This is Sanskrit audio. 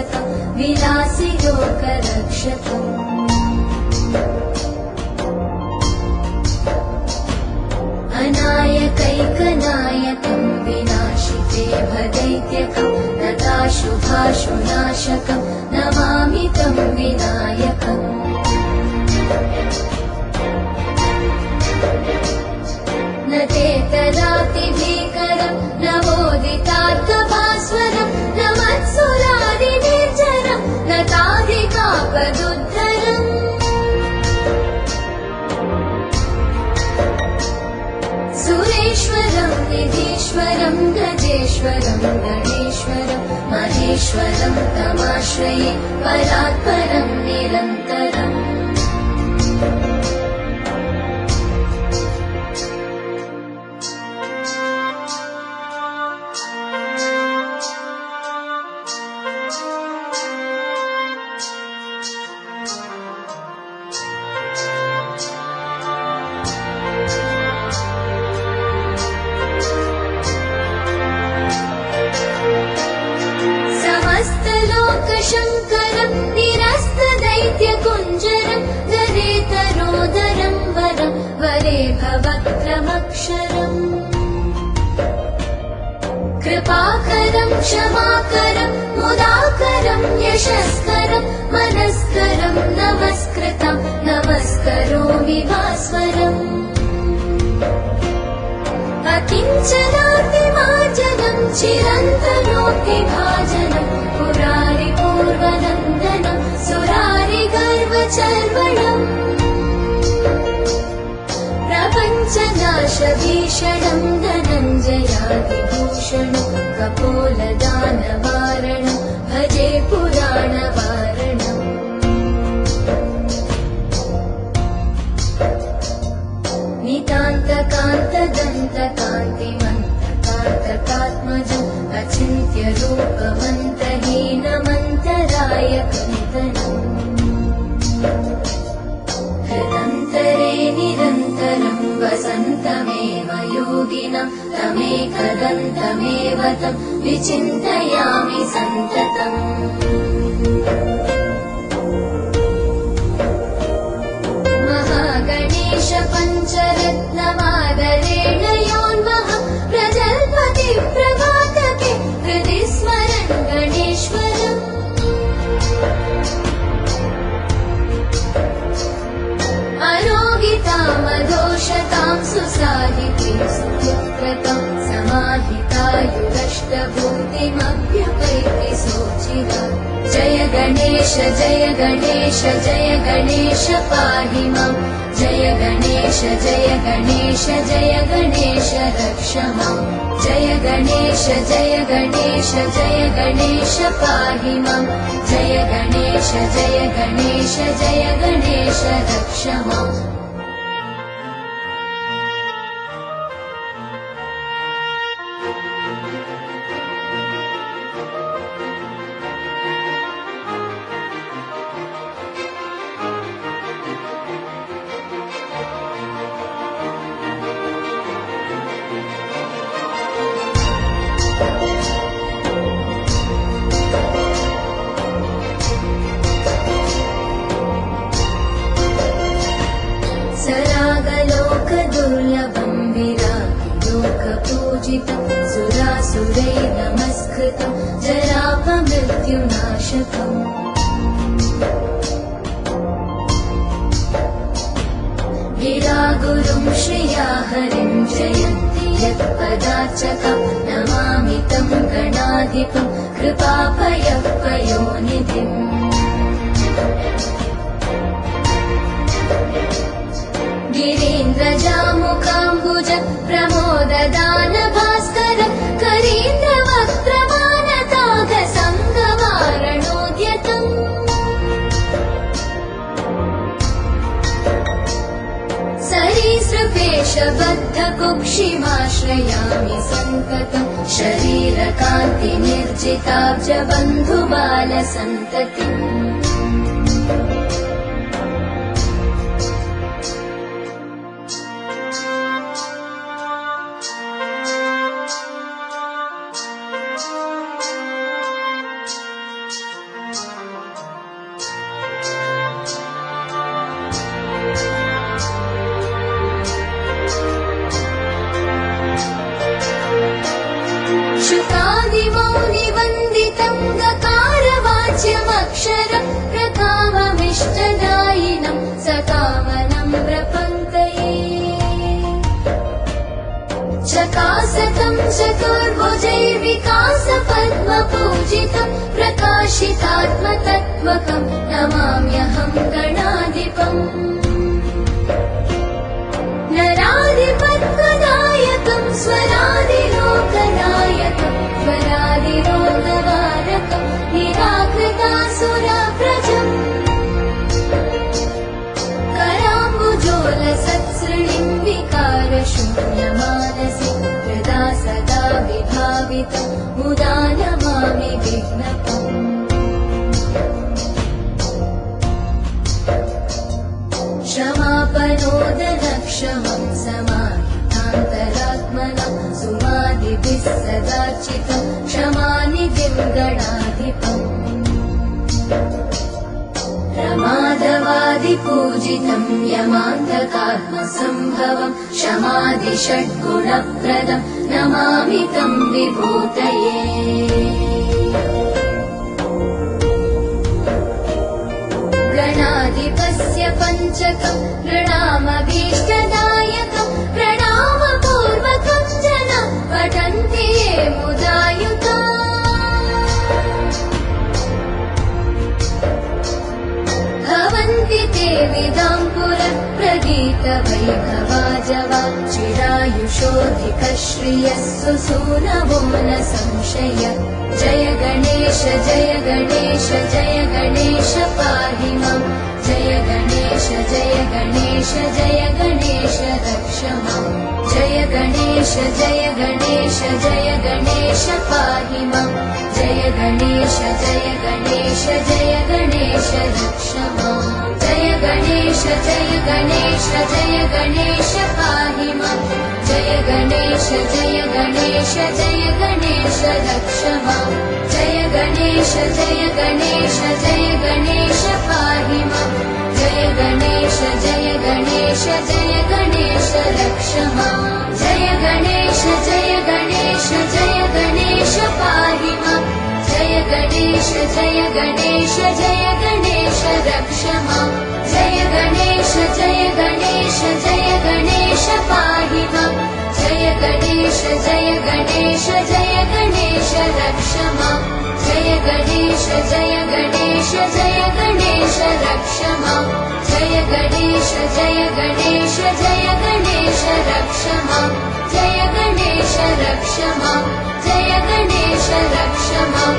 मस्तकं विलासि लोकरक्षकम् अनायकैकनायकं विनाशिते भदैत्यकं नताशुभाशुनाशकं नमामि तं विनायकम् न ते तदातिभीकरं न वोदितार्कभास्वरं न मत्सुरादिनिर्जरं न ताधिकापदुद्धरम् सुरेश्वरं निधीश्वरं गजेश्वरं गणेश्वरं महेश्वरं तमाश्रये परात्परं निरन्तरम् शङ्करं निरस्तदैत्यकुञ्जरं दरेतरोदरं वरं वरे भवक्रमक्षरम् कृपाकरं क्षमाकरं मुदाकरं यशस्करं मनस्करं नमस्कृतं नमस्करोमि भास्वरम् अकिञ्चनातिमार्जनं चिरन्तनोक्तिभाजनं पुरारिपूर्वनन्दनं सुरारिगर्वचर्वणम् प्रपञ्चनाशभीषणं धनञ्जयादिभूषणं कपोलदानवारणं भजे पुराणवारणम् नितान्तकान्तदन्तकान्तिमन्तकान्तकात्मजम् अचिन्त्यरूपमन्तहीनमन्तरायकन्तनम् हृदन्तरे निरन्तरं वसन्तमेव योगिनं तमेकदन्तमेव तं विचिन्तयामि सन्ततम् महागणेश पञ्चरत्नमादरेण योन्महं प्रजल्पति प्रभातके हृदि स्मरन् गणेश्वरम् अरोगितामदोषतां सुसाहितीं सुपुत्रतां समाहितायुरष्टभूतिमभ्युपैति सोचिरा जय गणेश जय गणेश जय गणेश पाहि मां जय गणेश जय गणेश जय गणेश रक्ष मां जय गणेश जय गणेश जय गणेश पाहि मां जय गणेश जय गणेश जय गणेश रक्ष माम् सरागलोकदुर्लभं विरागिलोकपूजितं सुरासुरैः नमस्कृतं जरापमृत्युनाशकम् गिरागुरुं श्रिया हरिं जयन्ति यत्पदार्चकं नमामि तं गणाधिपं कृपापयःपयोनिधिम् गिरीन्द्रजामुकाम्बुज प्रमोददान भास्कर करीन्द्रवक्त्रमानताघसङ्गवारणोद्यतम् सरीसृपेशबद्धकुक्षिमाश्रयामि सन्ततं शरीरकान्तिनिर्जिताब्जबन्धुबालसन्ततिम् उपासकं चतुर्भुजैर्विकासपद्मपूजितं प्रकाशितात्मतत्त्वकं नमाम्यहं गणाधिपम् नराधिपद्मनायकं स्वरादिलोकनायकं स्वरादिलोकवारकं निराकृतासुरव्रजम् कराम्बुजोलसत्सृणिं विकारशून्यमानसि हृदा सदा विभावितं मुदा नमामि विघ्नपम् क्षमापनोदनक्षमं समाहितान्तरात्मनं सुमादिभिः सदार्चितं क्षमानिधिं गणाधिपम् प्रमादवादिपूजितं यमान्तकात्मसम्भवं क्षमादिषड्गुणप्रदं नमामि तं विभूतये गणाधिपस्य पञ्चकं प्रणामभीष्टदायकं प्रणामपूर्वकं जनं पठन्ति ये मुदायुता भवन्ति ते विदां पुरप्रगीतवैभवाजवा चिरायुषोऽधिकश्रियः सुसूनवो न संशय जय गणेश जय गणेश जय गणेश पाहि मां जय गणेश जय गणेश जय गणेश रक्ष मां जय गणेश जय गणेश जय गणेश पाहि मां जय गणेश जय गणेश जय गणेश रक्ष मां जय गणेश जय गणेश जय गणेश पाहि मां जय गणेश जय गणेश जय गणेश रक्ष मां जय गणेश जय गणेश जय गणेश पाहि मां जय गणेश जय गणेश जय गणेश रक्ष मां जय गणेश जय गणेश जय गणेश पाहि मां जय गणेश जय गणेश जय गणेश रक्ष मां जय गणेश जय गणेश जय गणेश पाहि मां जय गणेश जय गणेश जय गणेश रक्ष मां जय गणेश जय गणेश जय गणेश रक्ष मां जय गणेश जय गणेश जय गणेश रक्ष मां जय गणेश रक्ष मां जय गणेश रक्ष मां